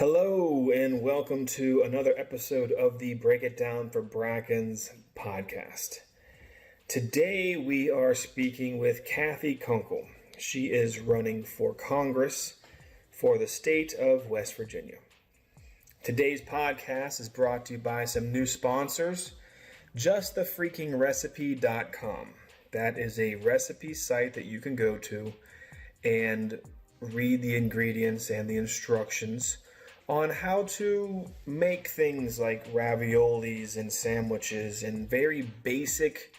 Hello, and welcome to another episode of the Break It Down for Brackens podcast. Today we are speaking with Cathy Kunkel. She is running for Congress for the state of West Virginia. Today's podcast is brought to you by some new sponsors, justthefreakingrecipe.com. That is a recipe site that you can go to and read the ingredients and the instructions on how to make things like raviolis and sandwiches and very basic,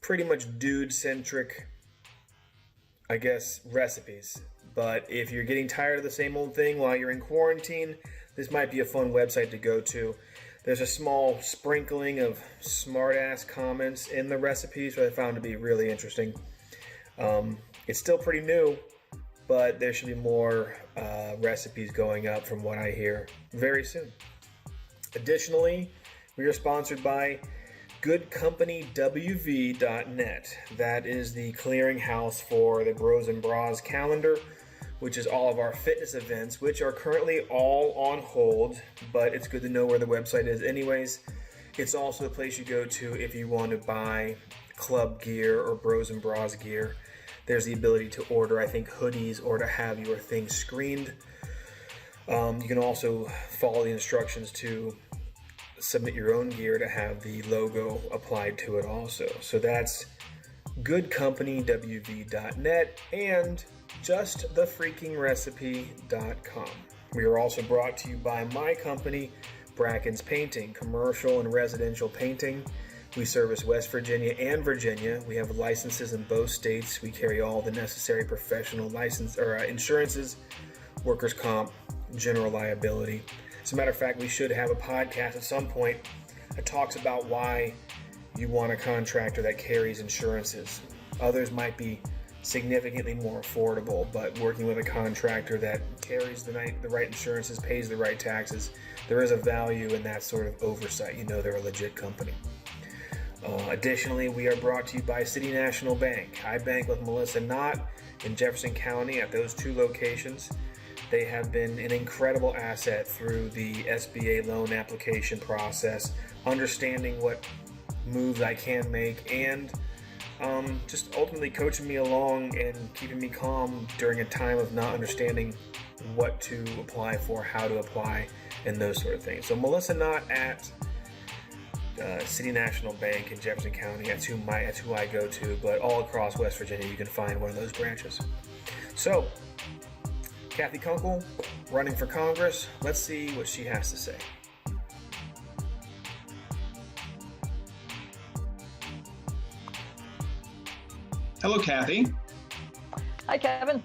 pretty much dude-centric, recipes. But if you're getting tired of the same old thing while you're in quarantine, this might be a fun website to go to. There's a small sprinkling of smart-ass comments in the recipes, which I found to be really interesting. It's still pretty new, but there should be more recipes going up from what I hear very soon. Additionally, we are sponsored by goodcompanywv.net. That is the clearinghouse for the Bros and Bras calendar, which is all of our fitness events, which are currently all on hold, but it's good to know where the website is anyways. It's also the place you go to if you want to buy club gear or Bros and Bras gear. There's the ability to order, I think, hoodies or to have your things screened. You can also follow the instructions to submit your own gear to have the logo applied to it also. So that's goodcompanywv.net and justthefreakingrecipe.com. We are also brought to you by my company, Brackens Painting, commercial and residential painting. We service West Virginia and Virginia. We have licenses in both states. We carry all the necessary professional insurances, workers' comp, general liability. As a matter of fact, we should have a podcast at some point that talks about why you want a contractor that carries insurances. Others might be significantly more affordable, but working with a contractor that carries the right insurances, pays the right taxes, there is a value in that sort of oversight. You know they're a legit company. Additionally, we are brought to you by City National Bank. I bank with Melissa Knott in Jefferson County at those two locations. They have been an incredible asset through the SBA loan application process, understanding what moves I can make, and just ultimately coaching me along and keeping me calm during a time of not understanding what to apply for, how to apply, and those sort of things. So Melissa Knott at City National Bank in Jefferson County. That's who I go to, but all across West Virginia you can find one of those branches. So, Cathy Kunkel, running for Congress. Let's see what she has to say. Hello, Cathy. Hi, Kevin.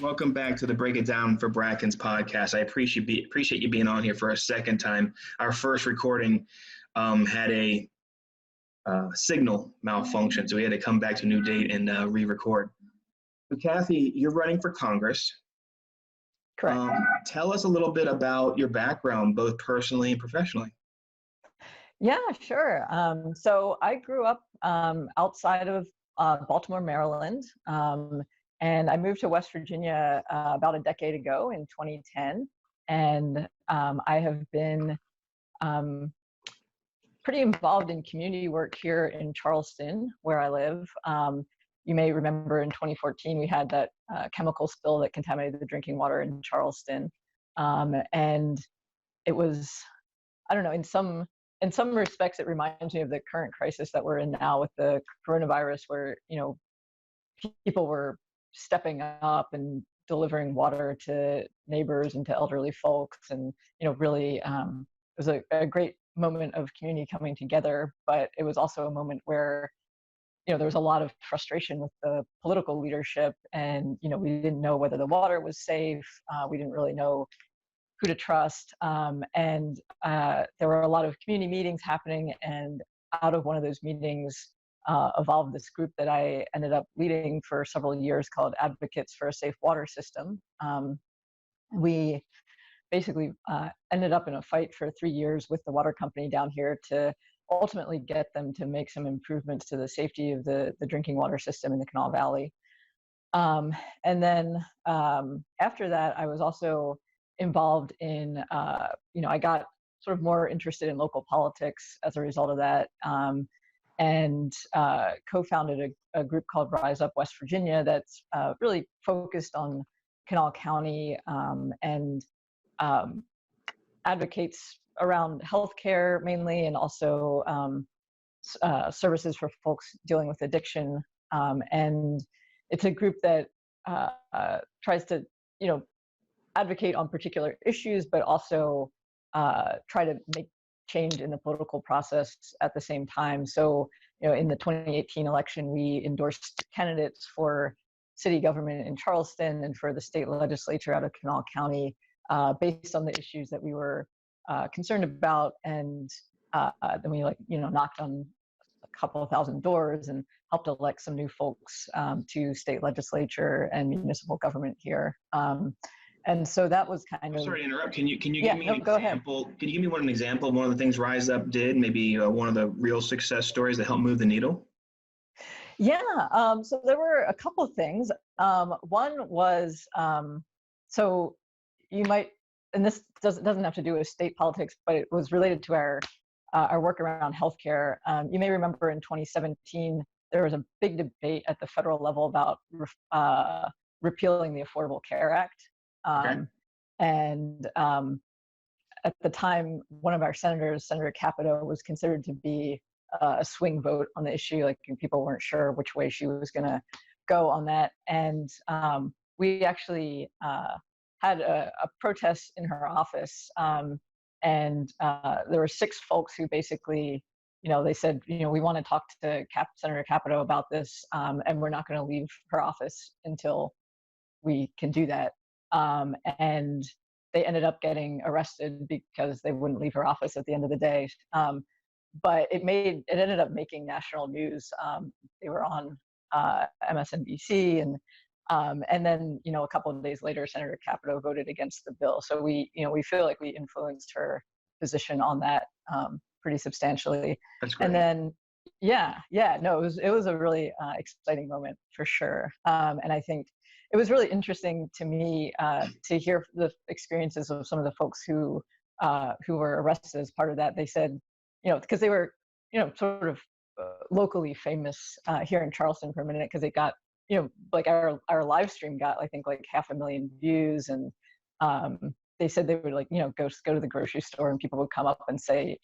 Welcome back to the Break It Down for Brackens podcast. I appreciate you being on here for a second time. Our first recording had a signal malfunction, so we had to come back to a new date and re-record. So, Cathy, you're running for Congress. Correct. Tell us a little bit about your background, both personally and professionally. Yeah, sure. So I grew up outside of Baltimore, Maryland, and I moved to West Virginia about a decade ago in 2010, and I have been pretty involved in community work here in Charleston, where I live. You may remember in 2014 we had that chemical spill that contaminated the drinking water in Charleston, and it was, I don't know, in some respects it reminds me of the current crisis that we're in now with the coronavirus, where people were stepping up and delivering water to neighbors and to elderly folks, and really it was a great moment of community coming together. But it was also a moment where there was a lot of frustration with the political leadership, and we didn't know whether the water was safe. We didn't really know who to trust, and there were a lot of community meetings happening, and out of one of those meetings evolved this group that I ended up leading for several years called Advocates for a Safe Water System. We basically ended up in a fight for 3 years with the water company down here to ultimately get them to make some improvements to the safety of the drinking water system in the Canal Valley. And then after that, I was also involved in, I got sort of more interested in local politics as a result of that, and co-founded a group called Rise Up West Virginia that's really focused on Kanawha County, and advocates around healthcare mainly, and also services for folks dealing with addiction. And it's a group that tries to, advocate on particular issues, but also try to make change in the political process at the same time. So, in the 2018 election, we endorsed candidates for city government in Charleston and for the state legislature out of Kanawha County, based on the issues that we were concerned about. And then we knocked on a couple of thousand doors and helped elect some new folks to state legislature and municipal government here. And so that was kind of. Sorry to interrupt. Can you give me an example? Can you give me one example of one of the things Rise Up did? Maybe one of the real success stories that helped move the needle. Yeah. So there were a couple of things. One was, so you might, and this doesn't have to do with state politics, but it was related to our work around healthcare. You may remember in 2017 there was a big debate at the federal level about repealing the Affordable Care Act. Okay. And at the time, one of our senators, Senator Capito, was considered to be a swing vote on the issue. Like, people weren't sure which way she was going to go on that. And we actually had a protest in her office. And there were 6 folks who basically, they said, we want to talk to Senator Capito about this, and we're not going to leave her office until we can do that. And they ended up getting arrested because they wouldn't leave her office at the end of the day. But it ended up making national news. They were on MSNBC, and then a couple of days later, Senator Capito voted against the bill. So we feel like we influenced her position on that pretty substantially. That's great. And then it was a really exciting moment for sure. And I think it was really interesting to me to hear the experiences of some of the folks who were arrested as part of that. They said, because they were, sort of locally famous here in Charleston for a minute, because it got, like our live stream got, I think, like 500,000 views, and they said they would go to the grocery store and people would come up and say,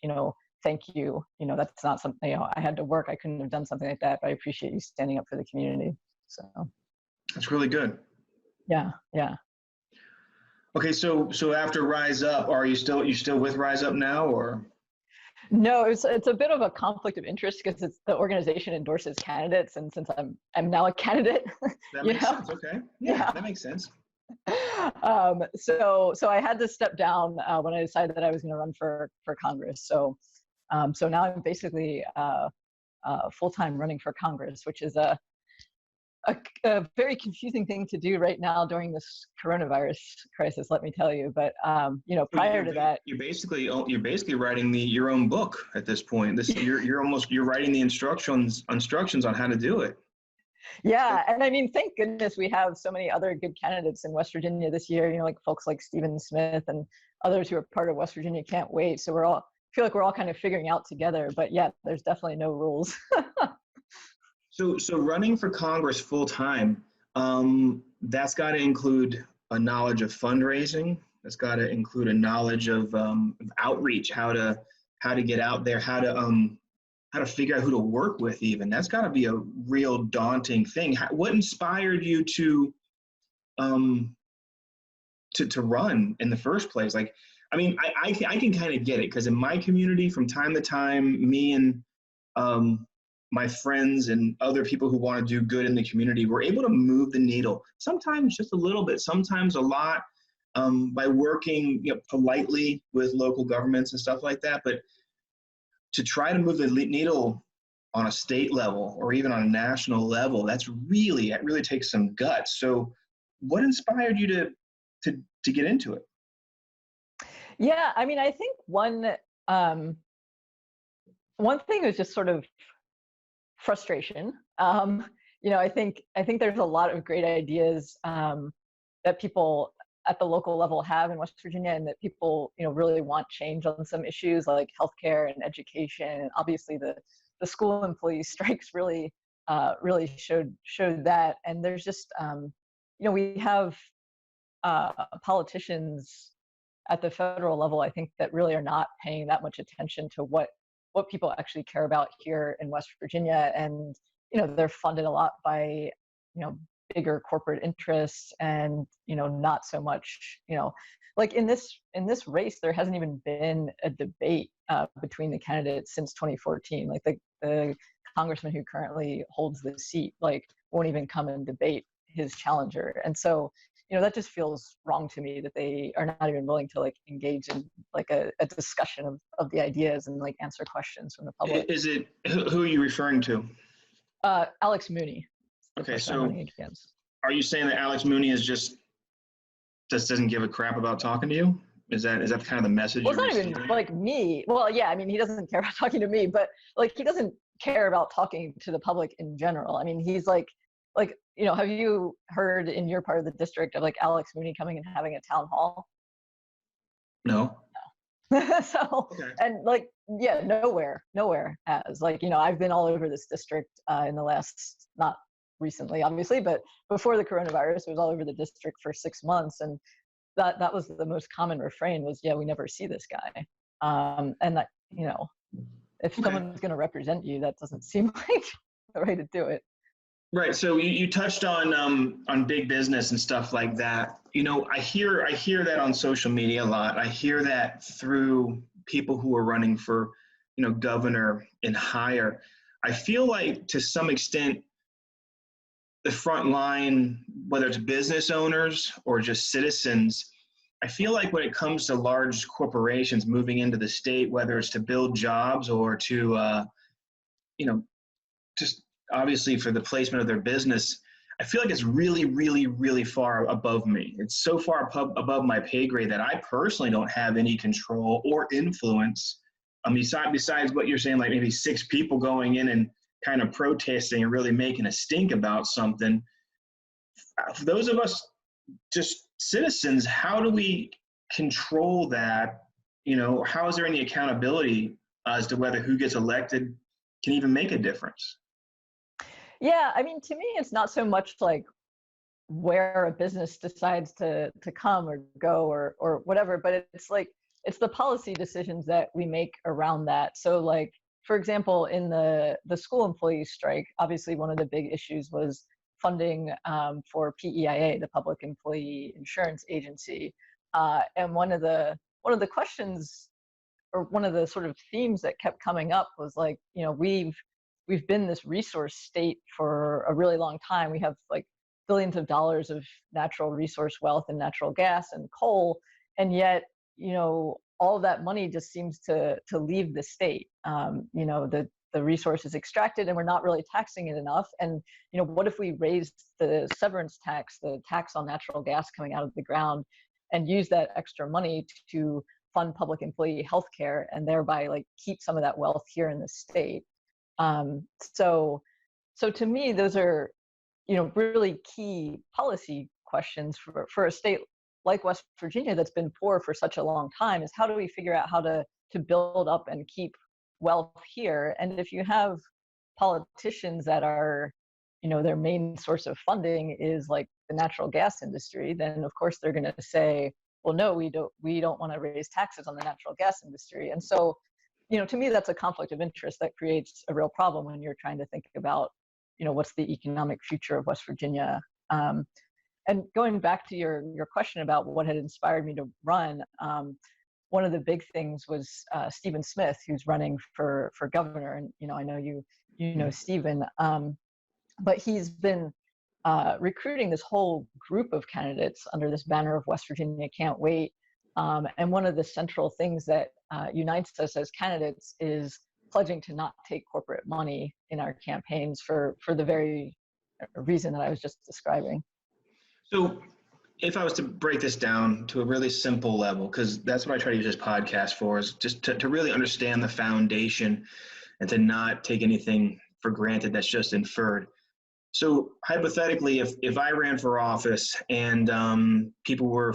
thank you. That's not something, I had to work. I couldn't have done something like that, but I appreciate you standing up for the community. So. That's really good. Yeah. Okay, so after Rise Up, are you still with Rise Up now, or? No, it's a bit of a conflict of interest because it's the organization endorses candidates, and since I'm now a candidate, That makes sense. Okay, yeah, that makes sense. So I had to step down when I decided that I was going to run for Congress. So now I'm basically full-time running for Congress, which is a very confusing thing to do right now during this coronavirus crisis, let me tell you. But prior to that, you're basically writing your own book at this point. You're writing the instructions on how to do it. Yeah, and I mean, thank goodness we have so many other good candidates in West Virginia this year. Like folks like Stephen Smith and others who are part of West Virginia Can't Wait. So feel like we're all kind of figuring out together. But yeah, there's definitely no rules. So running for Congress full time, that's got to include a knowledge of fundraising. That's got to include a knowledge of outreach, how to get out there, how to figure out who to work with. Even that's got to be a real daunting thing. What inspired you to run in the first place? Like, I mean, I can kind of get it, because in my community, from time to time, me and my friends and other people who want to do good in the community were able to move the needle, sometimes just a little bit, sometimes a lot, by working politely with local governments and stuff like that. But to try to move the needle on a state level or even on a national level, it really takes some guts. So what inspired you to get into it? Yeah, I mean, I think one thing was just sort of frustration. I think there's a lot of great ideas that people at the local level have in West Virginia, and that people, really want change on some issues like healthcare and education. And obviously the school employee strikes really showed that. And there's just, we have politicians at the federal level, I think, that really are not paying that much attention to what people actually care about here in West Virginia. And, they're funded a lot by, bigger corporate interests, and, not so much, like in this race, there hasn't even been a debate between the candidates since 2014. Like the congressman who currently holds the seat, like, won't even come and debate his challenger. And so, that just feels wrong to me, that they are not even willing to like engage in like a discussion of the ideas and like answer questions from the public. Is it, who are you referring to? Alex Mooney. Okay, so are you saying that Alex Mooney is just doesn't give a crap about talking to you? Is that kind of the message? Well, it's not even like me. Well, yeah, I mean, he doesn't care about talking to me, but like he doesn't care about talking to the public in general. I mean, he's like, have you heard in your part of the district of like Alex Mooney coming and having a town hall? No. So, okay. And like, yeah, nowhere has, like, I've been all over this district in the last, not recently, obviously, but before the coronavirus, it was all over the district for 6 months. And that was the most common refrain was, yeah, we never see this guy. And that, if someone's going to represent you, that doesn't seem like the way to do it. Right. So you touched on big business and stuff like that. I hear that on social media a lot. I hear that through people who are running for, governor and higher. I feel like to some extent, the front line, whether it's business owners or just citizens, I feel like when it comes to large corporations moving into the state, whether it's to build jobs or to, just obviously for the placement of their business, I feel like it's really, really, really far above me. It's so far above my pay grade that I personally don't have any control or influence. Besides what you're saying, like maybe 6 people going in and kind of protesting and really making a stink about something. For those of us just citizens, how do we control that? How is there any accountability as to whether who gets elected can even make a difference? Yeah, I mean, to me, it's not so much like where a business decides to come or go or whatever, but it's like, it's the policy decisions that we make around that. So like, for example, in the school employee strike, obviously one of the big issues was funding for PEIA, the Public Employee Insurance Agency. And one of the questions, or one of the sort of themes that kept coming up was like, we've been this resource state for a really long time. We have like billions of dollars of natural resource wealth and natural gas and coal. And yet, all of that money just seems to leave the state. The resource is extracted and we're not really taxing it enough. And, what if we raised the severance tax, the tax on natural gas coming out of the ground, and use that extra money to fund public employee health care and thereby like keep some of that wealth here in the state? So to me, those are, really key policy questions for a state like West Virginia that's been poor for such a long time, is how do we figure out how to build up and keep wealth here? And if you have politicians that are, their main source of funding is like the natural gas industry, then of course they're going to say, well, no, we don't want to raise taxes on the natural gas industry. And so, to me, that's a conflict of interest that creates a real problem when you're trying to think about, what's the economic future of West Virginia. And going back to your question about what had inspired me to run, one of the big things was Stephen Smith, who's running for governor. And, I know you know Stephen, but he's been recruiting this whole group of candidates under this banner of West Virginia Can't Wait. And one of the central things that unites us as candidates is pledging to not take corporate money in our campaigns for the very reason that I was just describing. So if I was to break this down to a really simple level, because that's what I try to use this podcast for, is just to really understand the foundation and to not take anything for granted that's just inferred. So hypothetically, if I ran for office and people were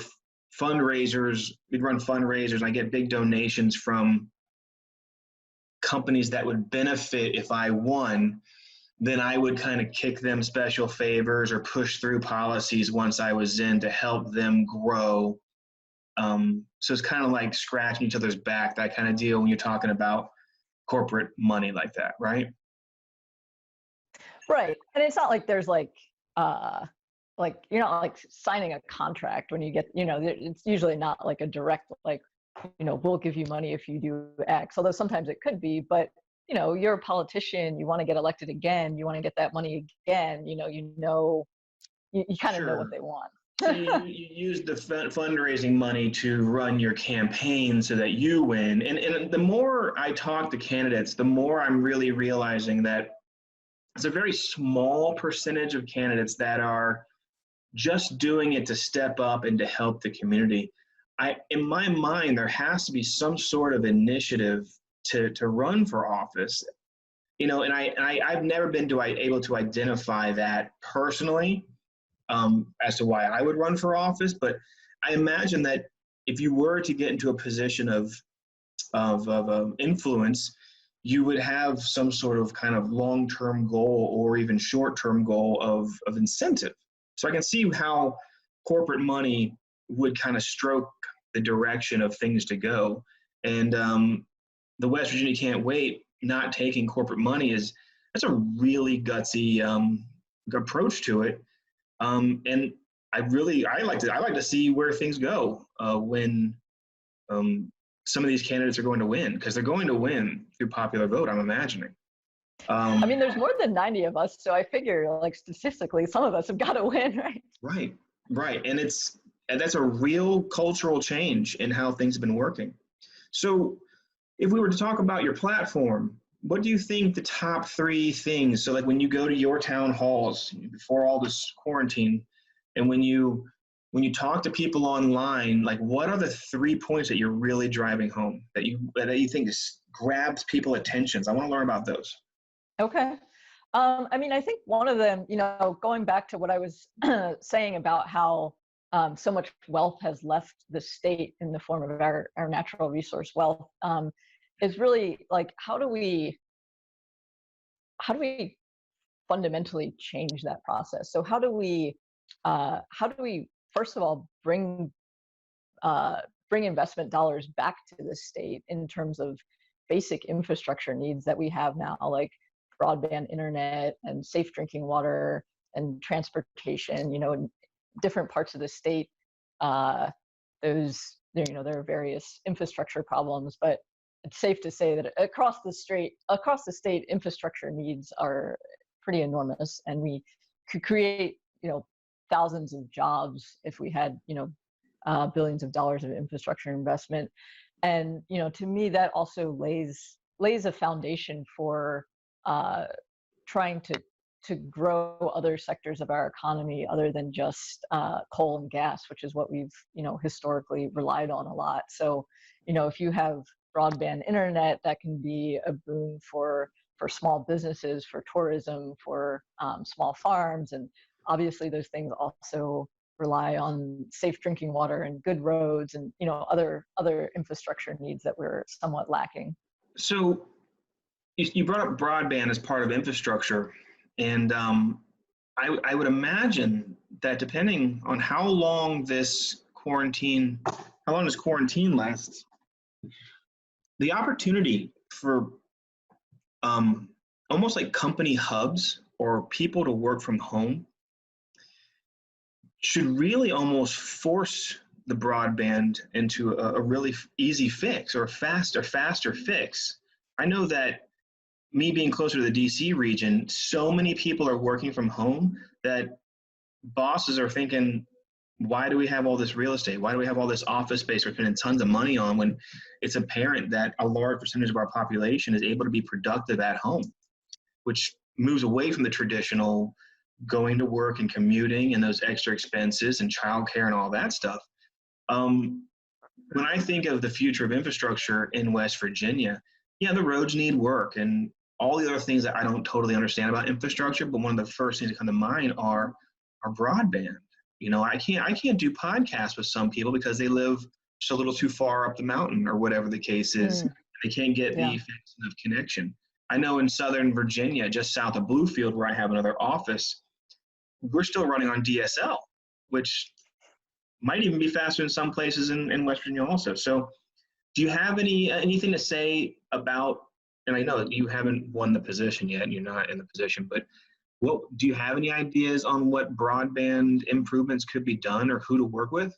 fundraisers, we'd run fundraisers, and I get big donations from companies that would benefit if I won, then I would kind of kick them special favors or push through policies once I was in to help them grow. So it's kind of like scratching each other's back, that kind of deal when you're talking about corporate money like that, right? Right. And it's not like there's like you're not like signing a contract when you get, it's usually not like a direct, like, we'll give you money if you do X, although sometimes it could be, but you're a politician, you want to get elected again, you want to get that money again, you kind of know what Sure. they want. So you use the fundraising money to run your campaign so that you win. And the more I talk to candidates, the more I'm really realizing that it's a very small percentage of candidates that are just doing it to step up and to help the community. In my mind, there has to be some sort of initiative to run for office, and I've never been able to identify that personally as to why I would run for office. But I imagine that if you were to get into a position of influence, you would have some sort of kind of long-term goal or even short-term goal of incentive. So I can see how corporate money would kind of stroke the direction of things to go. And the West Virginia Can't Wait not taking corporate money that's a really gutsy approach to it. And I like to see where things go when some of these candidates are going to win, because they're going to win through popular vote, I'm imagining. I mean, there's more than 90 of us, so I figure, like, statistically, some of us have got to win, right? Right. And that's a real cultural change in how things have been working. So if we were to talk about your platform, what do you think the top 3 things, so like when you go to your town halls before all this quarantine, and when you talk to people online, like, what are the 3 points that you're really driving home that you think grabs people's attentions? I want to learn about those. Okay. I mean, I think one of them, going back to what I was saying about how so much wealth has left the state in the form of our natural resource wealth, is really like, how do we fundamentally change that process? So how do we first of all bring investment dollars back to the state in terms of basic infrastructure needs that we have now, like broadband internet and safe drinking water and transportation? In different parts of the state, there are various infrastructure problems, but it's safe to say that across the state, infrastructure needs are pretty enormous, and we could create, thousands of jobs if we had, billions of dollars of infrastructure investment. And, to me, that also lays a foundation for trying to grow other sectors of our economy other than just coal and gas, which is what we've, historically relied on a lot. So, if you have broadband internet, that can be a boon for small businesses, for tourism, for small farms. And obviously those things also rely on safe drinking water and good roads and, other infrastructure needs that we're somewhat lacking. So you brought up broadband as part of infrastructure. And I would imagine that depending on how long this quarantine lasts, the opportunity for almost like company hubs or people to work from home should really almost force the broadband into a really easy fix, or a faster fix. I know that, me being closer to the DC region, so many people are working from home that bosses are thinking, why do we have all this real estate? Why do we have all this office space we're spending tons of money on, when it's apparent that a large percentage of our population is able to be productive at home, which moves away from the traditional going to work and commuting and those extra expenses and childcare and all that stuff. When I think of the future of infrastructure in West Virginia, yeah, the roads need work, and all the other things that I don't totally understand about infrastructure, but one of the first things that come to mind are broadband. You know, I can't do podcasts with some people because they live just a little too far up the mountain or whatever the case is. They can't get the fast enough connection. I know in Southern Virginia, just south of Bluefield, where I have another office, we're still running on DSL, which might even be faster in some places in West Virginia also. So do you have anything to say about, and I know that you haven't won the position yet, and you're not in the position, but do you have any ideas on what broadband improvements could be done or who to work with?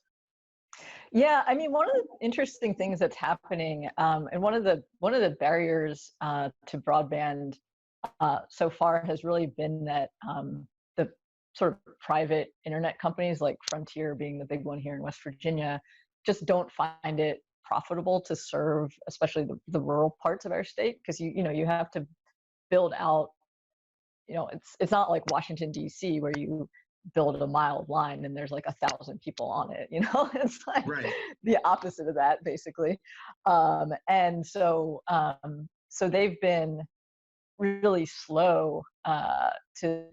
Yeah, I mean, one of the interesting things that's happening, and one of the barriers to broadband so far has really been that the sort of private internet companies, like Frontier being the big one here in West Virginia, just don't find it profitable to serve, especially the rural parts of our state, because you have to build out. It's not like Washington D.C. where you build a mile of line and there's like 1,000 people on it. It's like the opposite of that, basically. And so they've been really slow to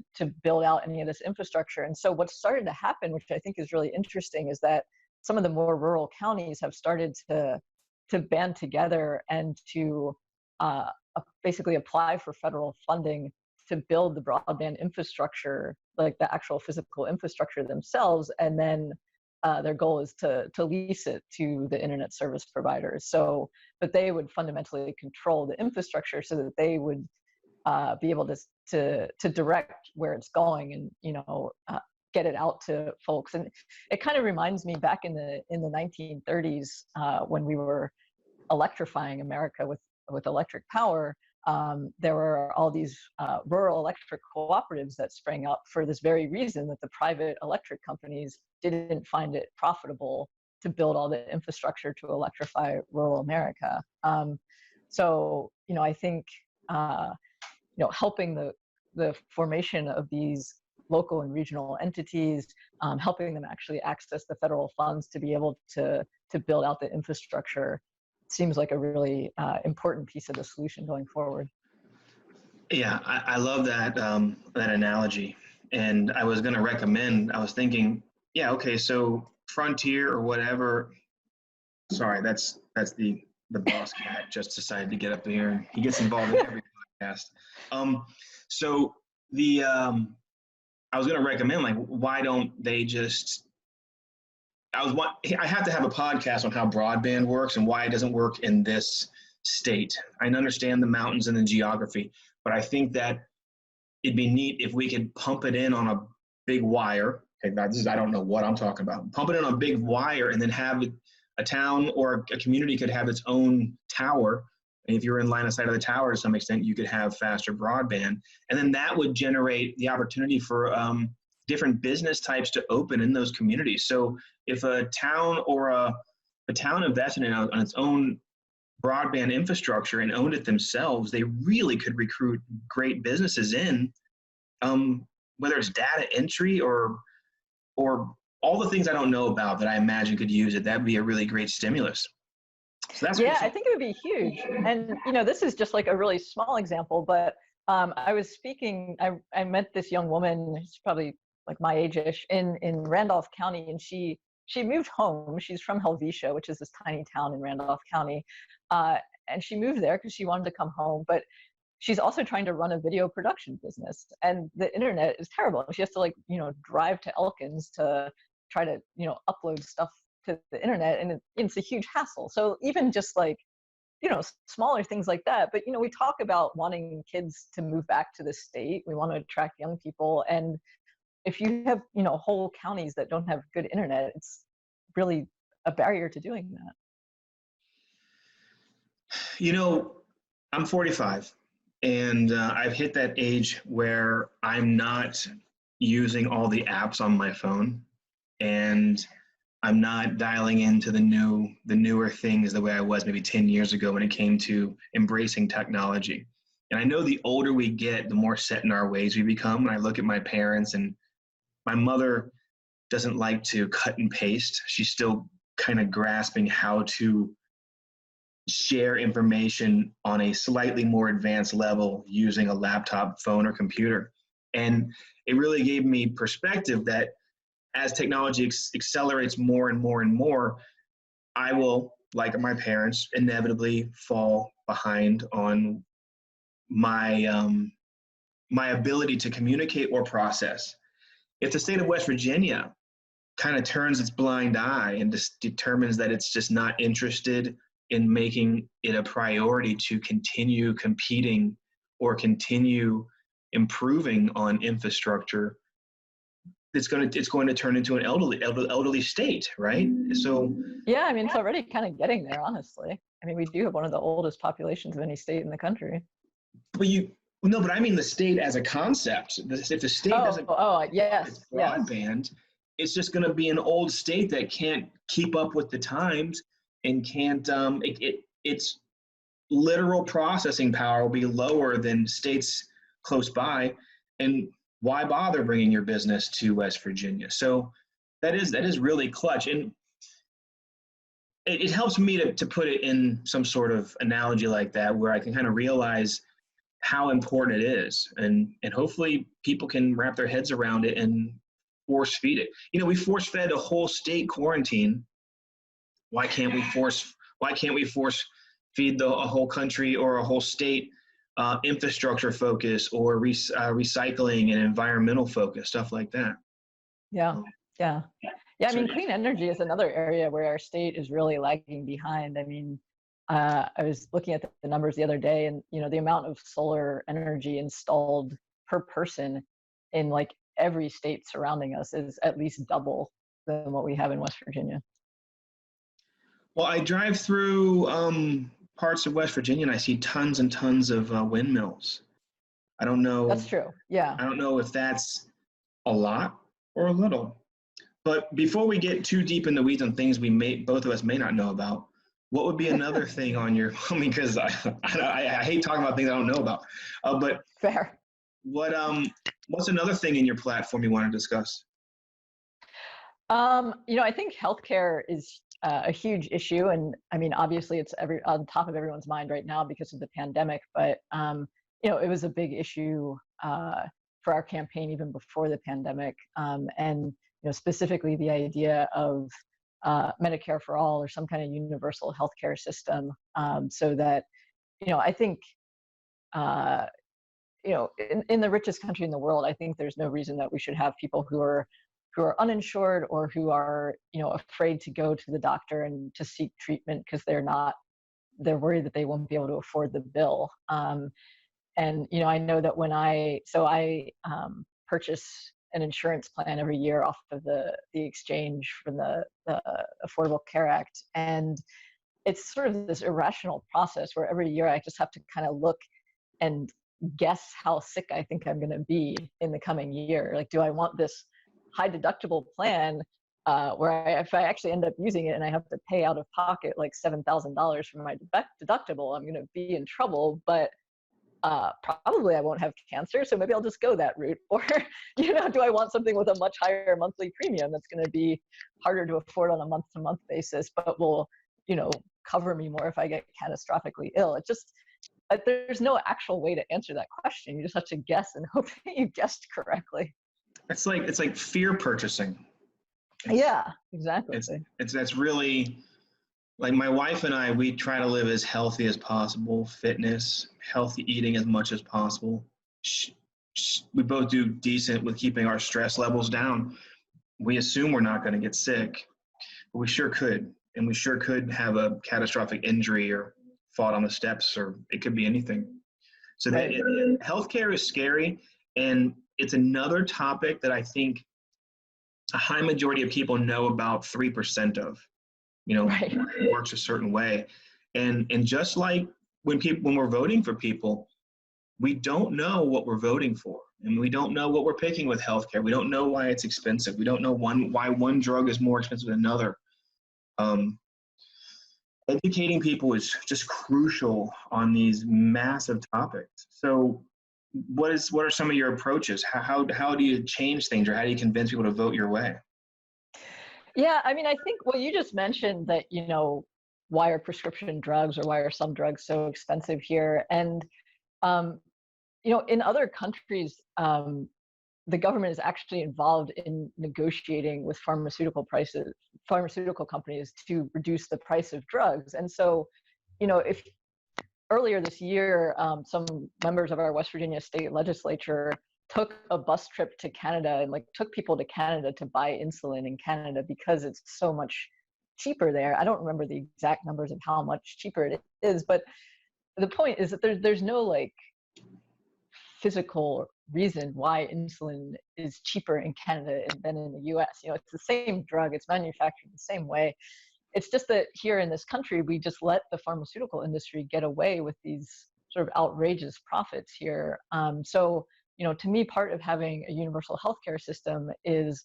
build out any of this infrastructure. And so what's started to happen, which I think is really interesting, is that some of the more rural counties have started to band together and to basically apply for federal funding to build the broadband infrastructure, like the actual physical infrastructure themselves, and then their goal is to lease it to the internet service providers. So, but they would fundamentally control the infrastructure so that they would be able to direct where it's going and get it out to folks. And it kind of reminds me back in the 1930s when we were electrifying America with electric power. There were all these rural electric cooperatives that sprang up for this very reason, that the private electric companies didn't find it profitable to build all the infrastructure to electrify rural America. So, I think, helping the formation of these local and regional entities, helping them actually access the federal funds to be able to build out the infrastructure seems like a really important piece of the solution going forward. Yeah, I love that that analogy. And I was going to recommend, I was thinking, yeah, okay, so Frontier or whatever. Sorry, that's the boss cat just decided to get up here. He gets involved in every podcast. So I was going to recommend, like, why don't they just, I have to have a podcast on how broadband works and why it doesn't work in this state. I understand the mountains and the geography, but I think that it'd be neat if we could pump it in on a big wire. Okay, I don't know what I'm talking about. Pump it in on a big wire and then have a town or a community could have its own tower. And if you're in line of sight of the tower to some extent, you could have faster broadband. And then that would generate the opportunity for different business types to open in those communities. So if a town or a town invested in on its own broadband infrastructure and owned it themselves, they really could recruit great businesses in, whether it's data entry or all the things I don't know about that I imagine could use it. That'd be a really great stimulus. So that's I think it would be huge. And this is just like a really small example, but I was speaking. I met this young woman. She's probably like my age-ish in Randolph County, and she moved home. She's from Helvetia, which is this tiny town in Randolph County, and she moved there because she wanted to come home. But she's also trying to run a video production business, and the internet is terrible. She has to drive to Elkins to try to upload stuff to the internet, and it's a huge hassle. So even just smaller things like that. But we talk about wanting kids to move back to the state. We want to attract young people, and if you have whole counties that don't have good internet, it's really a barrier to doing that. I'm 45, and I've hit that age where I'm not using all the apps on my phone, and I'm not dialing into the newer things the way I was maybe 10 years ago when it came to embracing technology. And I know the older we get, the more set in our ways we become. When I look at my parents, and my mother doesn't like to cut and paste. She's still kind of grasping how to share information on a slightly more advanced level using a laptop, phone, or computer. And it really gave me perspective that as technology accelerates more and more and more, I will, like my parents, inevitably fall behind on my ability to communicate or process. If the state of West Virginia kind of turns its blind eye and just determines that it's just not interested in making it a priority to continue competing or continue improving on infrastructure, it's going to turn into an elderly state, right? So yeah, I mean, it's already kind of getting there, honestly. I mean, we do have one of the oldest populations of any state in the country. But I mean the state as a concept. If the state doesn't yes, broadband, it's just going to be an old state that can't keep up with the times and can't. Its literal processing power will be lower than states close by, and why bother bringing your business to West Virginia? So that is really clutch, and it helps me to put it in some sort of analogy like that, where I can kind of realize how important it is, and hopefully people can wrap their heads around it and force feed it. You know, we force fed a whole state quarantine. Why can't we force feed a whole country or a whole state infrastructure focus or recycling and environmental focus, stuff like that? Yeah. I mean, clean energy is another area where our state is really lagging behind. I mean, I was looking at the numbers the other day, and the amount of solar energy installed per person in like every state surrounding us is at least double than what we have in West Virginia. Well, I drive through parts of West Virginia and I see tons and tons of windmills. I don't know. That's true. Yeah. I don't know if that's a lot or a little. But before we get too deep in the weeds on things both of us may not know about, what would be another thing on your? I mean, because I hate talking about things I don't know about. But fair. What's another thing in your platform you want to discuss? I think healthcare is a huge issue, and I mean, obviously, it's on top of everyone's mind right now because of the pandemic. But it was a big issue for our campaign even before the pandemic, and specifically the idea of Medicare for all or some kind of universal healthcare system, so that I think in the richest country in the world, I think there's no reason that we should have people who are uninsured or who are afraid to go to the doctor and to seek treatment because they're worried that they won't be able to afford the bill. And I know that when I purchase an insurance plan every year off of the exchange from the Affordable Care Act, and it's sort of this irrational process where every year I just have to kind of look and guess how sick I think I'm going to be in the coming year. Like, do I want this high deductible plan where if I actually end up using it and I have to pay out of pocket like $7,000 for my deductible, I'm going to be in trouble, but probably I won't have cancer, so maybe I'll just go that route. Or, do I want something with a much higher monthly premium that's going to be harder to afford on a month-to-month basis, but will, cover me more if I get catastrophically ill? It's just, there's no actual way to answer that question. You just have to guess and hope that you guessed correctly. It's like fear purchasing. Yeah, exactly. That's really, like, my wife and I, we try to live as healthy as possible, fitness, healthy eating as much as possible. We both do decent with keeping our stress levels down. We assume we're not going to get sick, but we sure could. And we sure could have a catastrophic injury or fall on the steps, or it could be anything. So that healthcare is scary, and it's another topic that I think a high majority of people know about 3% of. Right. It works a certain way. And just like when we're voting for people, we don't know what we're voting for. And we don't know what we're picking with healthcare. We don't know why it's expensive. We don't know why one drug is more expensive than another. Educating people is just crucial on these massive topics. So what are some of your approaches? How do you change things, or how do you convince people to vote your way? Yeah, I mean, I think what you just mentioned, that, why are prescription drugs or why are some drugs so expensive here? And in other countries, the government is actually involved in negotiating with pharmaceutical companies to reduce the price of drugs. And so, if earlier this year, some members of our West Virginia state legislature took a bus trip to Canada and took people to Canada to buy insulin in Canada because it's so much cheaper there. I don't remember the exact numbers of how much cheaper it is, but the point is that there's no physical reason why insulin is cheaper in Canada than in the US. It's the same drug, it's manufactured the same way. It's just that here in this country, we just let the pharmaceutical industry get away with these sort of outrageous profits here. So, to me, part of having a universal healthcare system is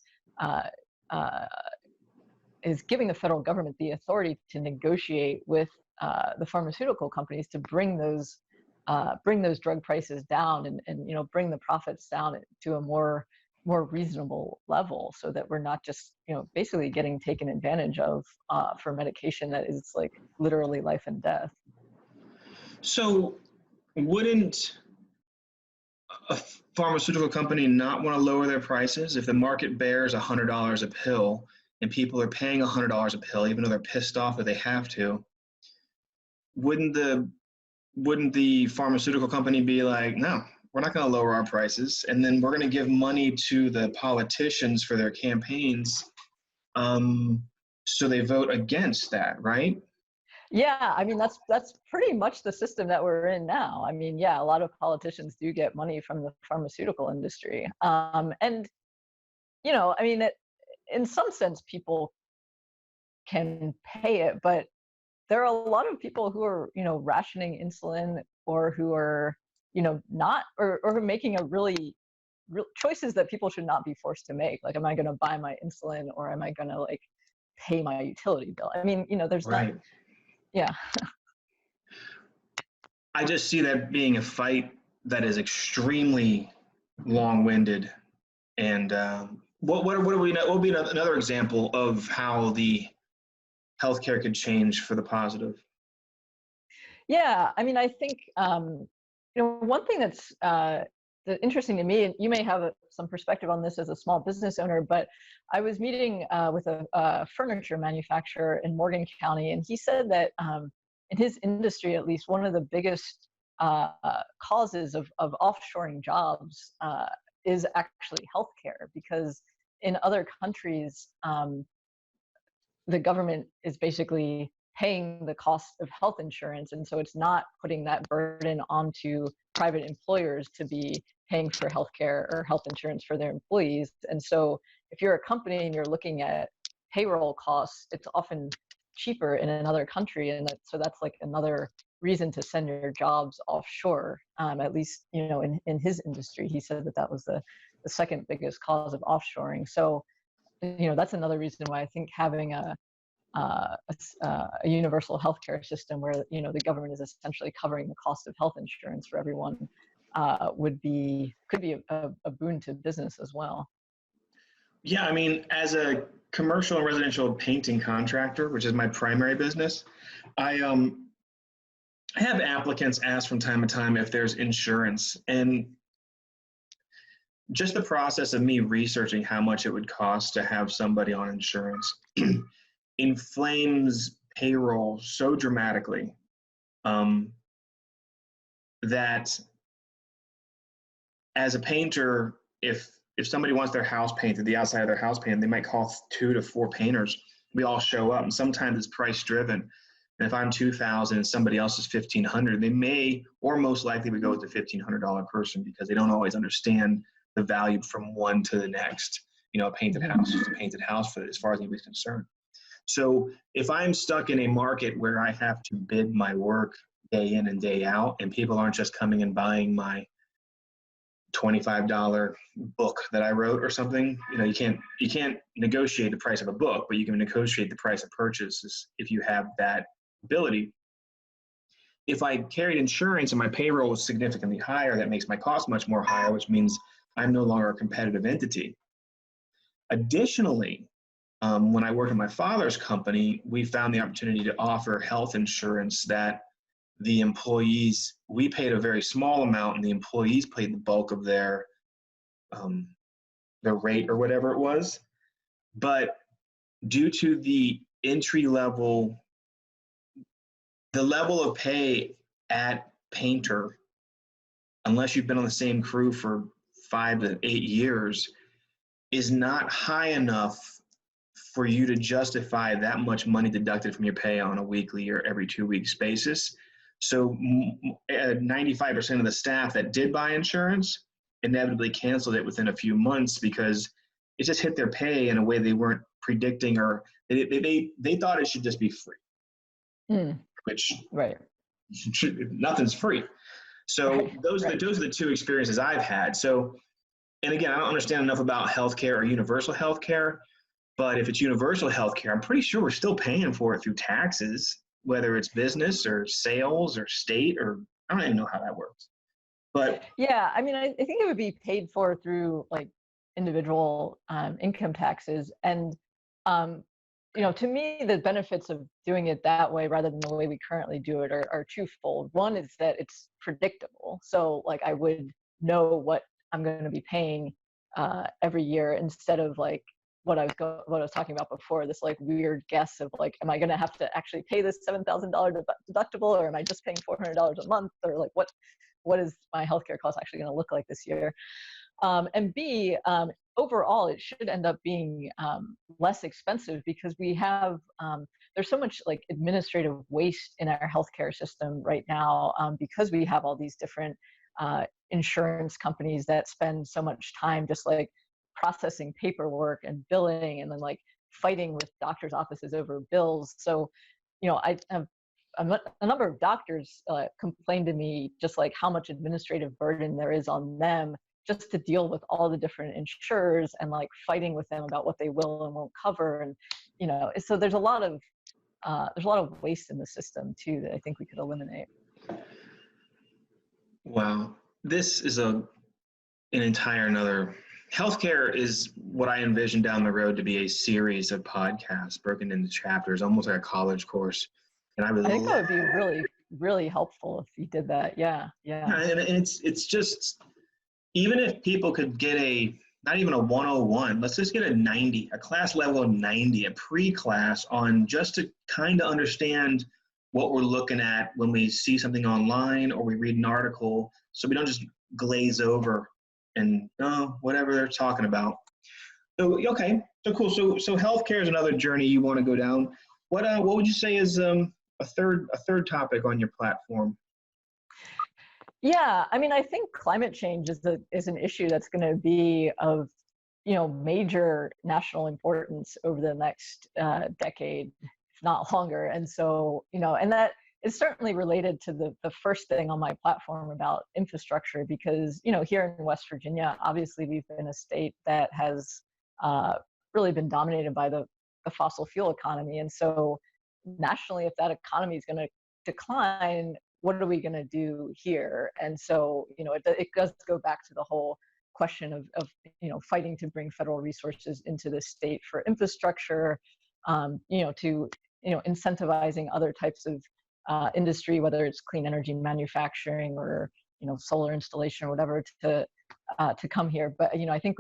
giving the federal government the authority to negotiate with the pharmaceutical companies to bring those drug prices down and bring the profits down to a more reasonable level, so that we're not just basically getting taken advantage of for medication that is literally life and death. So wouldn't a pharmaceutical company not want to lower their prices if the market bears $100 a pill and people are paying $100 a pill even though they're pissed off that they have to? Wouldn't the pharmaceutical company be like, no, we're not going to lower our prices, and then we're going to give money to the politicians for their campaigns, so they vote against that, right? Yeah, I mean, that's pretty much the system that we're in now. I mean, yeah, a lot of politicians do get money from the pharmaceutical industry. And, I mean, in some sense, people can pay it, but there are a lot of people who are, rationing insulin, or who are, not, or who are making a really real choices that people should not be forced to make. Am I going to buy my insulin, or am I going to pay my utility bill? I mean, there's right. not, yeah. I just see that being a fight that is extremely long-winded. And what would be another example of how the healthcare could change for the positive? Yeah, I mean, I think one thing that's interesting to me, and you may have some perspective on this as a small business owner, but I was meeting with a furniture manufacturer in Morgan County, and he said that in his industry, at least, one of the biggest causes of offshoring jobs is actually healthcare, because in other countries, the government is basically paying the cost of health insurance, and so it's not putting that burden onto private employers to be paying for healthcare or health insurance for their employees. And so if you're a company and you're looking at payroll costs, it's often cheaper in another country, and so that's another reason to send your jobs offshore. At least in his industry, he said that was the second biggest cause of offshoring. So that's another reason why I think having a universal healthcare system where the government is essentially covering the cost of health insurance for everyone could be a boon to business as well. Yeah, I mean, as a commercial and residential painting contractor, which is my primary business, I have applicants ask from time to time if there's insurance, and just the process of me researching how much it would cost to have somebody on insurance inflames payroll so dramatically that as a painter, if somebody wants their house painted, the outside of their house painted, they might call 2 to 4 painters. We all show up, and sometimes it's price driven. And if I'm $2,000 and somebody else is $1,500, they may, or most likely, would go with the $1,500 person because they don't always understand the value from one to the next. A painted house is a painted house as far as anybody's concerned. So if I'm stuck in a market where I have to bid my work day in and day out, and people aren't just coming and buying my $25 book that I wrote or something, you can't negotiate the price of a book, but you can negotiate the price of purchases if you have that ability. If I carried insurance and my payroll was significantly higher, that makes my cost much more higher, which means I'm no longer a competitive entity. Additionally, when I worked at my father's company, we found the opportunity to offer health insurance that the employees, we paid a very small amount and the employees paid the bulk of their rate or whatever it was. But due to the the level of pay at painter, unless you've been on the same crew for 5 to 8 years, is not high enough for you to justify that much money deducted from your pay on a weekly or every 2 weeks basis. So 95% of the staff that did buy insurance inevitably canceled it within a few months because it just hit their pay in a way they weren't predicting, or they thought it should just be free, which right. nothing's free. So Right. those are the two experiences I've had. So, and again, I don't understand enough about healthcare or universal healthcare, but if it's universal healthcare, I'm pretty sure we're still paying for it through taxes, whether it's business or sales or state, or I don't even know how that works. But yeah, I mean, I think it would be paid for through like individual income taxes. And, to me, the benefits of doing it that way rather than the way we currently do it are twofold. One is that it's predictable. So like I would know what I'm going to be paying every year, instead of like what I was talking about before, this like weird guess of like, am I going to have to actually pay this $7,000 deductible, or am I just paying $400 a month, or like what is my healthcare cost actually going to look like this year? And B, overall, it should end up being less expensive because we have, there's so much like administrative waste in our healthcare system right now, because we have all these different insurance companies that spend so much time just like processing paperwork and billing, and then like fighting with doctors' offices over bills. So, I have a number of doctors complain to me just like how much administrative burden there is on them just to deal with all the different insurers and like fighting with them about what they will and won't cover. And, so there's a lot of waste in the system too that I think we could eliminate. wow, this is an entire another. Healthcare is what I envision down the road to be a series of podcasts broken into chapters, almost like a college course. And I think that would be really, really helpful if you did that. Yeah. And it's just, even if people could get not even a 101, let's just get a 90, a class level of 90, a pre-class on just to kind of understand what we're looking at when we see something online or we read an article, so we don't just glaze over and whatever they're talking about. So okay, so cool. So healthcare is another journey you want to go down. What would you say is a third topic on your platform? Yeah, I mean, I think climate change is an issue that's going to be of major national importance over the next decade, if not longer. And so and that is certainly related to the first thing on my platform about infrastructure, because here in West Virginia, obviously we've been a state that has really been dominated by the fossil fuel economy, and so nationally, if that economy is going to decline, what are we going to do here? And so, it does go back to the whole question of fighting to bring federal resources into the state for infrastructure, to incentivizing other types of industry, whether it's clean energy manufacturing or solar installation or whatever, to come here. But I think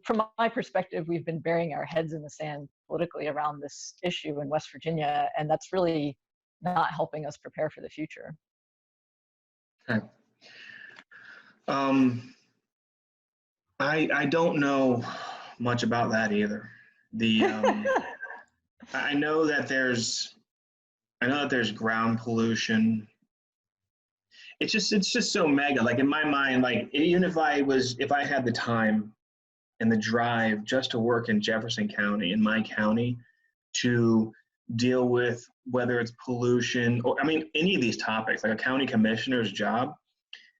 from my perspective, we've been burying our heads in the sand politically around this issue in West Virginia, and that's really not helping us prepare for the future. Okay. I don't know much about that either. I know that there's ground pollution. It's just so mega. Like in my mind, like even if I had the time and the drive just to work in Jefferson County, in my county, to deal with whether it's pollution or, any of these topics, like a county commissioner's job,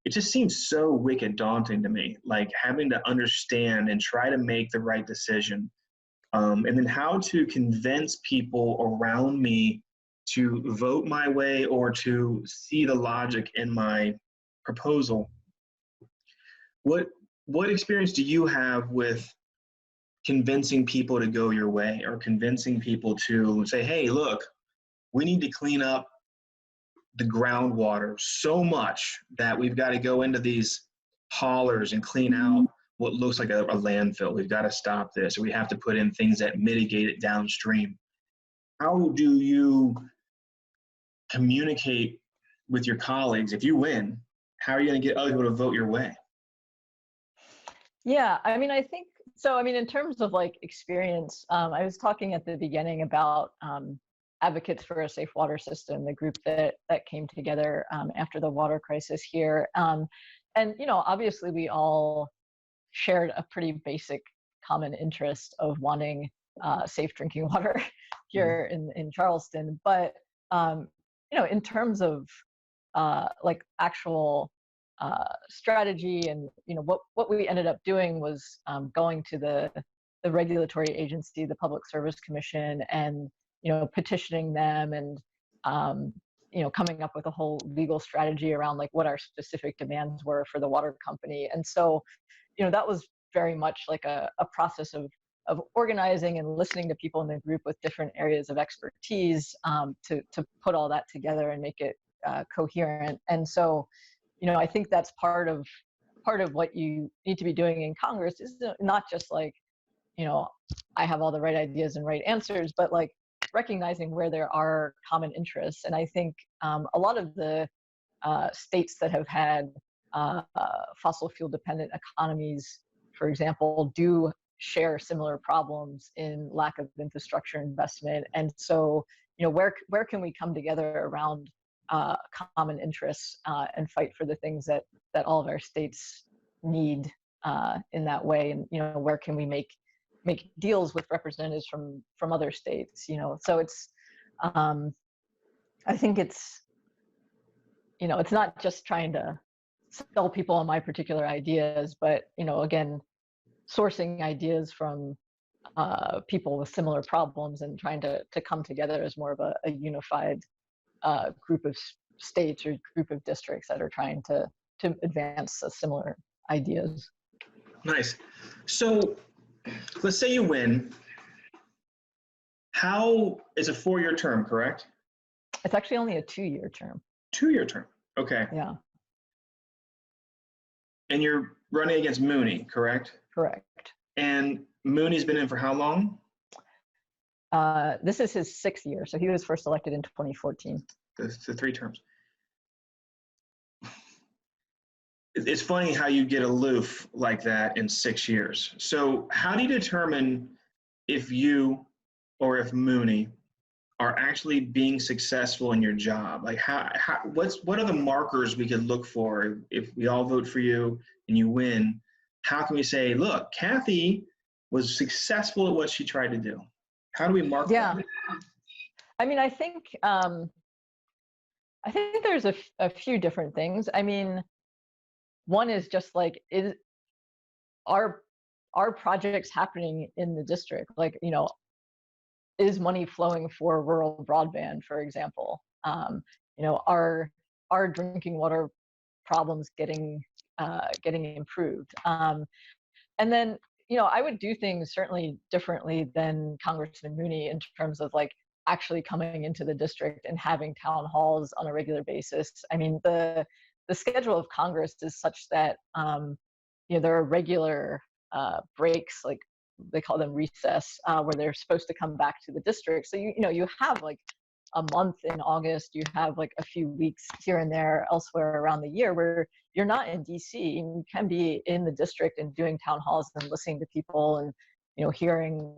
it just seems so wicked daunting to me, like having to understand and try to make the right decision. And then how to convince people around me to vote my way or to see the logic in my proposal. What experience do you have with convincing people to go your way, or convincing people to say, hey, look, we need to clean up the groundwater so much that we've got to go into these haulers and clean out what looks like a landfill. We've got to stop this, or we have to put in things that mitigate it downstream. How do you communicate with your colleagues? If you win, how are you going to get other people to vote your way? Yeah, I mean, I think so. I mean, in terms of like experience, I was talking at the beginning about Advocates for a Safe Water System, the group that came together after the water crisis here. And, you know, obviously we all shared a pretty basic common interest of wanting safe drinking water here in Charleston. But, you know, in terms of like actual strategy, and, you know, what we ended up doing was going to the regulatory agency, the Public Service Commission, and, you know, petitioning them, and you know, coming up with a whole legal strategy around like what our specific demands were for the water company. And so, you know, that was very much like a process of organizing and listening to people in the group with different areas of expertise to put all that together and make it coherent. And so, you know, I think that's part of what you need to be doing in Congress, is not just like, you know, I have all the right ideas and right answers, but like recognizing where there are common interests. And I think a lot of the states that have had fossil fuel dependent economies, for example, do share similar problems in lack of infrastructure investment. And so, you know, where can we come together around common interests and fight for the things that all of our states need in that way? And, you know, where can we make deals with representatives from other states, you know? So it's, I think it's, you know, it's not just trying to sell people on my particular ideas, but, you know, again, sourcing ideas from people with similar problems and trying to come together as more of a unified group of states or group of districts that are trying to advance similar ideas. Nice. So let's say you win. How is a 4-year term, correct? It's actually only a 2-year term. 2-year term. Okay. Yeah. And you're running against Mooney, correct? Correct. And Mooney's been in for how long? This is his 6th year. So he was first elected in 2014. The 3 terms. It's funny how you get aloof like that in 6 years. So how do you determine if you or if Mooney are actually being successful in your job? Like what are the markers we could look for if we all vote for you and you win? How can we say, look, Cathy was successful at what she tried to do? How do we mark that? I mean, I think there's a few different things. I mean, one is just like, are projects happening in the district? Like, you know, is money flowing for rural broadband, for example? You know, are drinking water problems getting improved? And then, you know, I would do things certainly differently than Congressman Mooney in terms of like actually coming into the district and having town halls on a regular basis. I mean, the schedule of Congress is such that, you know, there are regular breaks, like they call them recess, where they're supposed to come back to the district. So, you know, you have like a month in August, you have like a few weeks here and there elsewhere around the year where you're not in DC, and you can be in the district and doing town halls and listening to people and, you know, hearing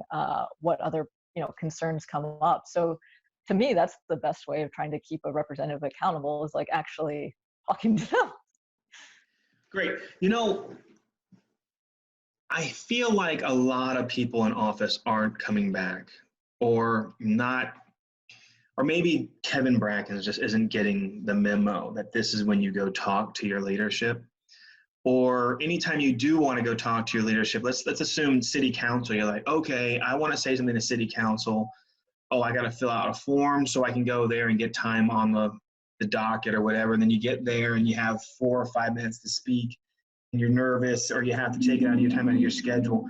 what other, you know, concerns come up. So to me, that's the best way of trying to keep a representative accountable, is like actually talking to them. Great. You know, I feel like a lot of people in office aren't coming back, or not, or maybe Kevin Brackens just isn't getting the memo that this is when you go talk to your leadership. Or anytime you do want to go talk to your leadership, let's assume city council, you're like, okay, I want to say something to city council. Oh, I got to fill out a form so I can go there and get time on the docket or whatever. And then you get there and you have 4 or 5 minutes to speak, and you're nervous, or you have to take it out of your time out of your schedule.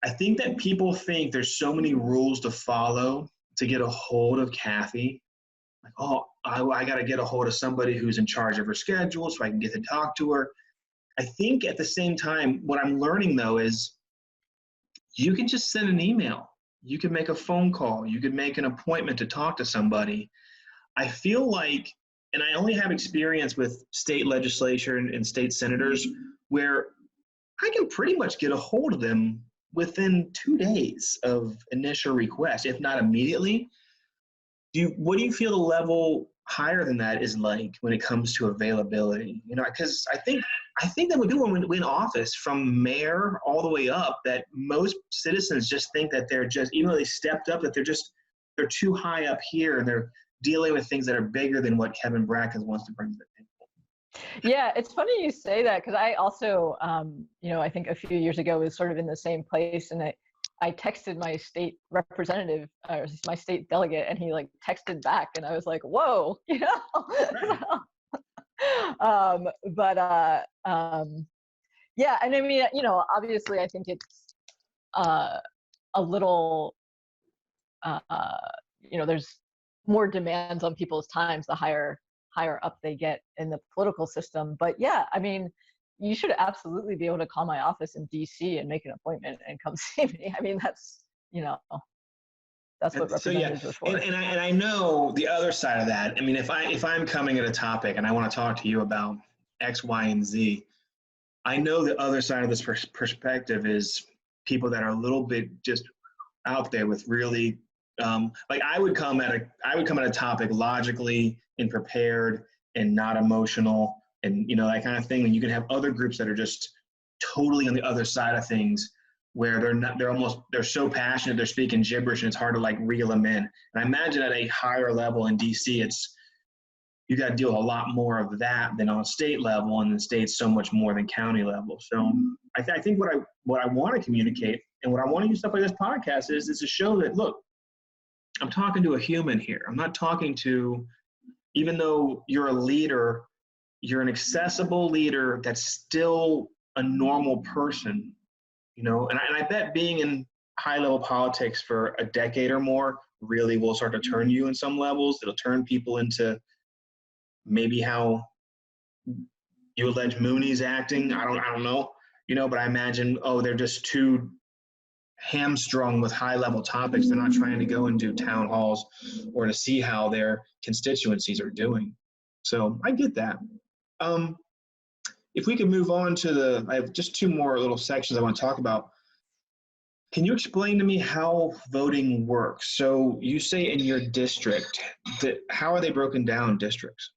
I think that people think there's so many rules to follow to get a hold of Cathy. Like, oh, I got to get a hold of somebody who's in charge of her schedule so I can get to talk to her. I think at the same time, what I'm learning though is you can just send an email. You can make a phone call. You could make an appointment to talk to somebody. I feel like, and I only have experience with state legislature and state senators where I can pretty much get a hold of them within 2 days of initial request, if not immediately. What do you feel the level higher than that is like when it comes to availability? You know, because I think that when people win office, from mayor all the way up, that most citizens just think that they're just, even though they stepped up, that they're too high up here and they're dealing with things that are bigger than what Kevin Brackens wants to bring to the table. Yeah, it's funny you say that, because I also, I think a few years ago was sort of in the same place, and I texted my state representative, or my state delegate, and he like texted back, and I was like, whoa, you know. Right. Yeah, and I mean, obviously, I think it's a little, there's more demands on people's times the higher up they get in the political system. But yeah, I mean, you should absolutely be able to call my office in DC and make an appointment and come see me. I mean, that's what representatives are for. And I know the other side of that. I mean, if I'm coming at a topic and I want to talk to you about X, Y, and Z, I know the other side of this perspective is people that are a little bit just out there with really, like I would come at a topic logically and prepared and not emotional and, that kind of thing. And you can have other groups that are just totally on the other side of things, where they're so passionate, they're speaking gibberish, and it's hard to like reel them in. And I imagine at a higher level in DC, you got to deal with a lot more of that than on state level, and the state's so much more than county level. So I think what I want to communicate, and what I want to use stuff like this podcast is to show that, look, I'm talking to a human here. I'm not talking to, even though you're a leader, you're an accessible leader that's still a normal person, and I bet being in high level politics for a decade or more really will start to turn you in some levels. It'll turn people into maybe how you allege Mooney's acting. I don't know, but I imagine, they're just too hamstrung with high level topics. They're not trying to go and do town halls or to see how their constituencies are doing. So I get that. If we could move on to I have just 2 more little sections I want to talk about. Can you explain to me how voting works? So you say in your district, how are they broken down districts?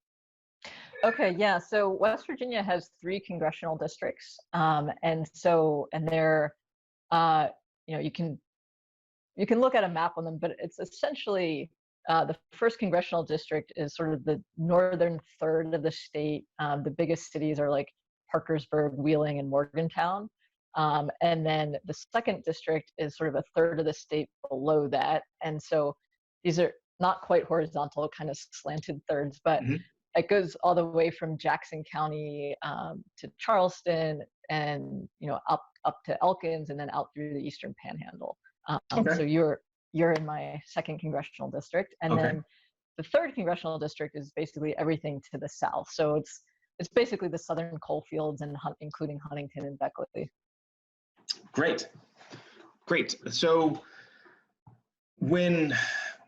Okay, yeah. So West Virginia has 3 congressional districts, and they're, you can look at a map on them, but it's essentially the 1st congressional district is sort of the northern third of the state. The biggest cities are like Parkersburg, Wheeling, and Morgantown. And then the 2nd district is sort of a third of the state below that. And so these are not quite horizontal, kind of slanted thirds, but it goes all the way from Jackson County to Charleston, and up to Elkins, and then out through the Eastern Panhandle. So you're in my 2nd congressional district, and then the 3rd congressional district is basically everything to the south. So it's basically the southern coal fields, and including Huntington and Beckley. Great. So when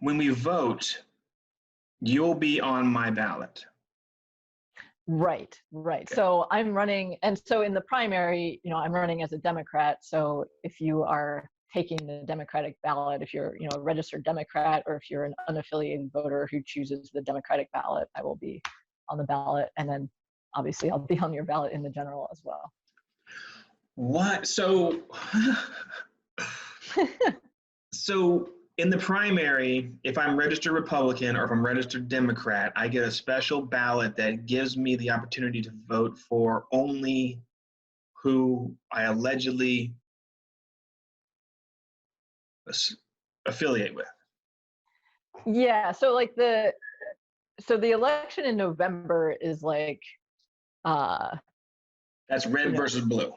we vote, you'll be on my ballot. Right. Okay. So I'm running, and so in the primary, I'm running as a Democrat. So if you are taking the Democratic ballot, if you're, a registered Democrat, or if you're an unaffiliated voter who chooses the Democratic ballot, I will be on the ballot. And then obviously I'll be on your ballot in the general as well. What? So in the primary, if I'm registered Republican or if I'm registered Democrat, I get a special ballot that gives me the opportunity to vote for only who I allegedly affiliate with. Yeah. So like the election in November is like that's red versus blue.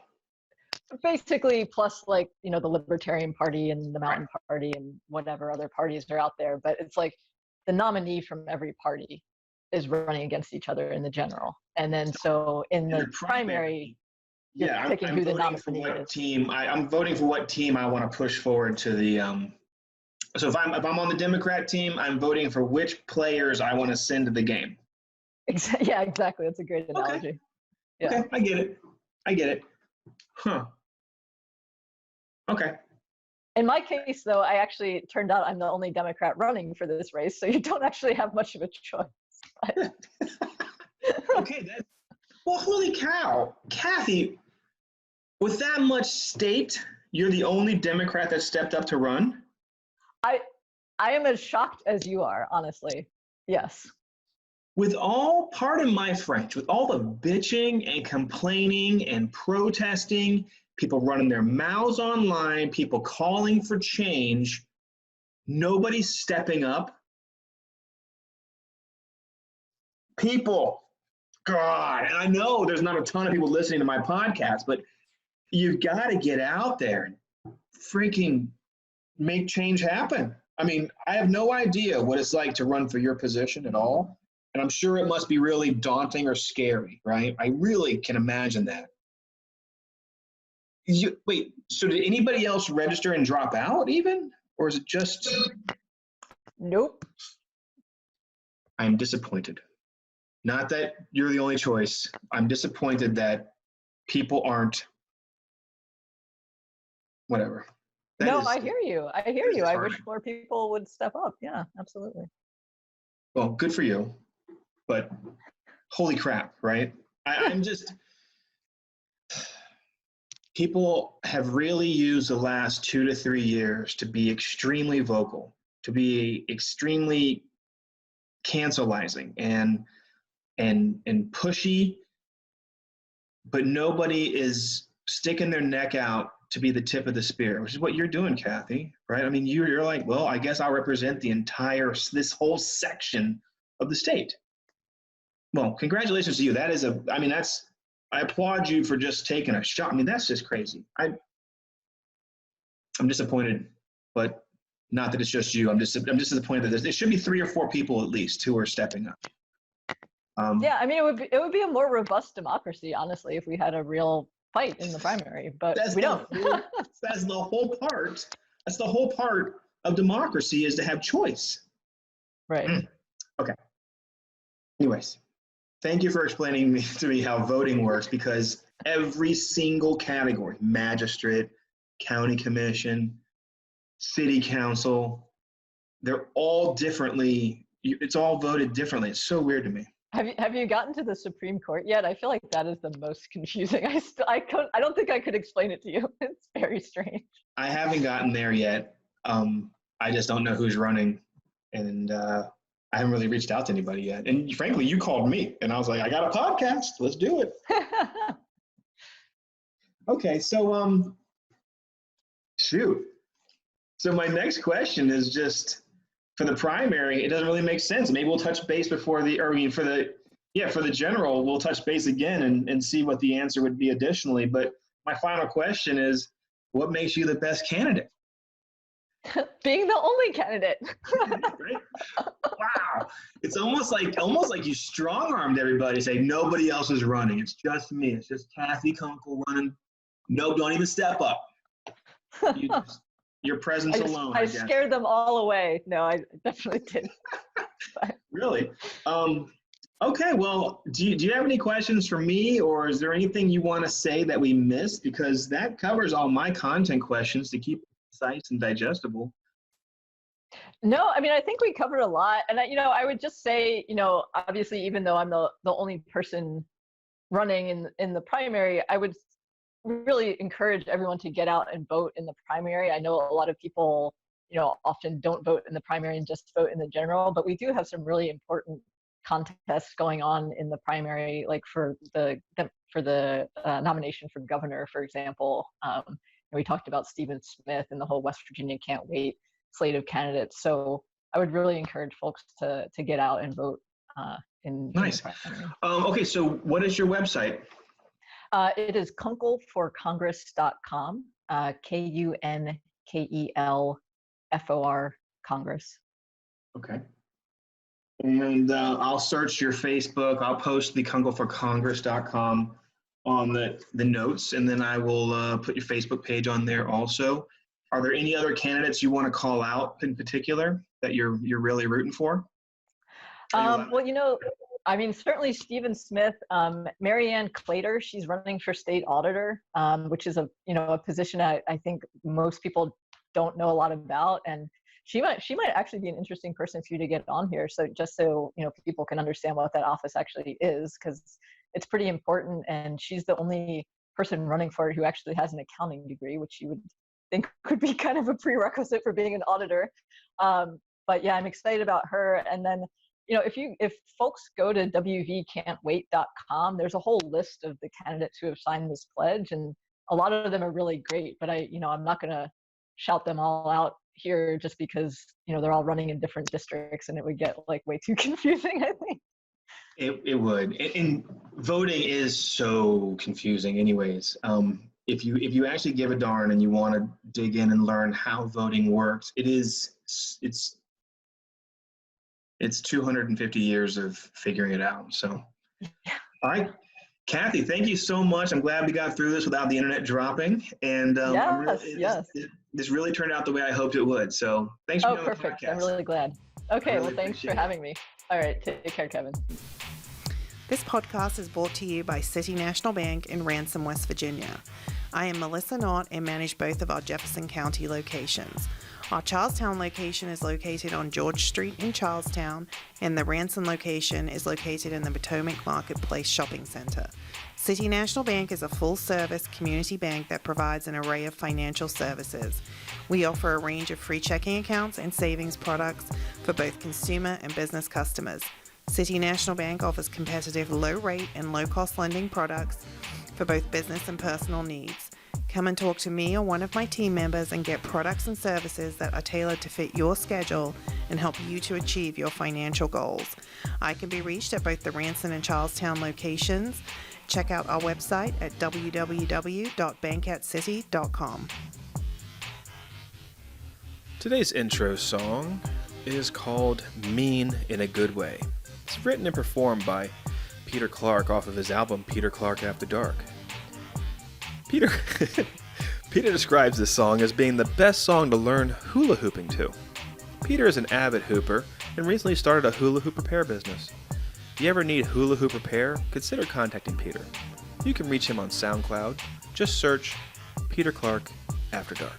Basically, plus like, the Libertarian Party and the Mountain Party and whatever other parties are out there. But it's like the nominee from every party is running against each other in the general. And then so in the primary, you're picking who the nominee is. I'm voting for what team I want to push forward to the so if I'm on the Democrat team, I'm voting for which players I want to send to the game. Yeah, exactly. That's a great analogy. Okay. Yeah. Okay, I get it. Huh. Okay. In my case, though, it turned out I'm the only Democrat running for this race, so you don't actually have much of a choice. Okay, well, holy cow. Cathy, with that much state, you're the only Democrat that stepped up to run? I am as shocked as you are, honestly. Yes. Pardon my French, with all the bitching and complaining and protesting, people running their mouths online, people calling for change, nobody's stepping up. People, God, and I know there's not a ton of people listening to my podcast, but you've got to get out there and freaking make change happen. I mean, I have no idea what it's like to run for your position at all. And I'm sure it must be really daunting or scary, right? I really can imagine that. Wait, so did anybody else register and drop out even? Or is it just... Nope. I'm disappointed. Not that you're the only choice. I'm disappointed that people aren't... Whatever. I hear you. I wish more people would step up. Yeah, absolutely. Well, good for you. But holy crap, right? I'm just... People have really used the last 2 to 3 years to be extremely vocal, to be extremely cancelizing and pushy, but nobody is sticking their neck out to be the tip of the spear, which is what you're doing, Cathy, right? I mean, you're like, well, I guess I'll represent this whole section of the state. Well, congratulations to you. I applaud you for just taking a shot. I mean, that's just crazy. I'm disappointed, but not that it's just you. I'm just disappointed that there should be 3 or 4 people at least who are stepping up. Yeah, I mean, it would be a more robust democracy, honestly, if we had a real fight in the primary, but we don't. That's the whole part. That's the whole part of democracy, is to have choice. Right. Okay. Anyways, thank you for explaining to me how voting works, because every single category, magistrate, county commission, city council, they're all differently, it's all voted differently. It's so weird to me. Have you gotten to the Supreme Court yet? I feel like that is the most confusing. I don't think I could explain it to you. It's very strange. I haven't gotten there yet. I just don't know who's running, and I haven't really reached out to anybody yet. And frankly, you called me, and I was like, I got a podcast. Let's do it. Okay, so shoot. So my next question is just, for the primary, it doesn't really make sense. Maybe we'll touch base for the general, we'll touch base again and see what the answer would be additionally. But my final question is, what makes you the best candidate? Being the only candidate. Right? Wow. It's almost like you strong-armed everybody, say nobody else is running. It's just me. It's just Cathy Kunkel running. No, don't even step up. Your presence alone. I scared them all away. No, I definitely didn't. Really? Okay, well, do you have any questions for me, or is there anything you want to say that we missed? Because that covers all my content questions to keep it concise and digestible. No, I mean, I think we covered a lot. And I would just say, obviously, even though I'm the only person running in the primary, I would really encourage everyone to get out and vote in the primary. I know a lot of people, often don't vote in the primary and just vote in the general, but we do have some really important contests going on in the primary, like for the nomination for governor, for example. We talked about Stephen Smith and the whole West Virginia Can't Wait slate of candidates. So I would really encourage folks to get out and vote in Nice. the primary. Okay, so what is your website? It is kunkelforcongress.com, KUNKELFOR Congress. Okay. And I'll search your Facebook. I'll post the kunkelforcongress.com on the notes, and then I will put your Facebook page on there also. Are there any other candidates you want to call out in particular that you're really rooting for? Well, I mean, certainly Stephen Smith, Marianne Clater, she's running for state auditor, which is a position I think most people don't know a lot about, and she might actually be an interesting person for you to get on here. So just so people can understand what that office actually is, because it's pretty important, and she's the only person running for it who actually has an accounting degree, which you would think could be kind of a prerequisite for being an auditor. But yeah, I'm excited about her. And then, if folks go to wvcan'twait.com, there's a whole list of the candidates who have signed this pledge, and a lot of them are really great. But I'm not going to shout them all out here just because they're all running in different districts, and it would get like way too confusing, I think. It would, and voting is so confusing anyways. If you actually give a darn and you want to dig in and learn how voting works, it's 250 years of figuring it out. So, all right, Cathy, thank you so much. I'm glad we got through this without the internet dropping, and yes. This really turned out the way I hoped it would. So thanks for being on the perfect. podcast. I'm really glad. Okay, well, thanks for having me. All right, take care, Kevin. This podcast is brought to you by City National Bank in Ransom, West Virginia. I am Melissa Knott and manage both of our Jefferson County locations. Our Charlestown location is located on George Street in Charlestown, and the Ransom location is located in the Potomac Marketplace Shopping Center. City National Bank is a full-service community bank that provides an array of financial services. We offer a range of free checking accounts and savings products for both consumer and business customers. City National Bank offers competitive low-rate and low-cost lending products for both business and personal needs. Come and talk to me or one of my team members and get products and services that are tailored to fit your schedule and help you to achieve your financial goals. I can be reached at both the Ransom and Charlestown locations. Check out our website at www.bankatscity.com. Today's intro song is called Mean in a Good Way. It's written and performed by Peter Clark off of his album Peter Clark After Dark. Peter describes this song as being the best song to learn hula hooping to. Peter is an avid hooper and recently started a hula hoop repair business. If you ever need hula hoop repair, consider contacting Peter. You can reach him on SoundCloud. Just search Peter Clark After Dark.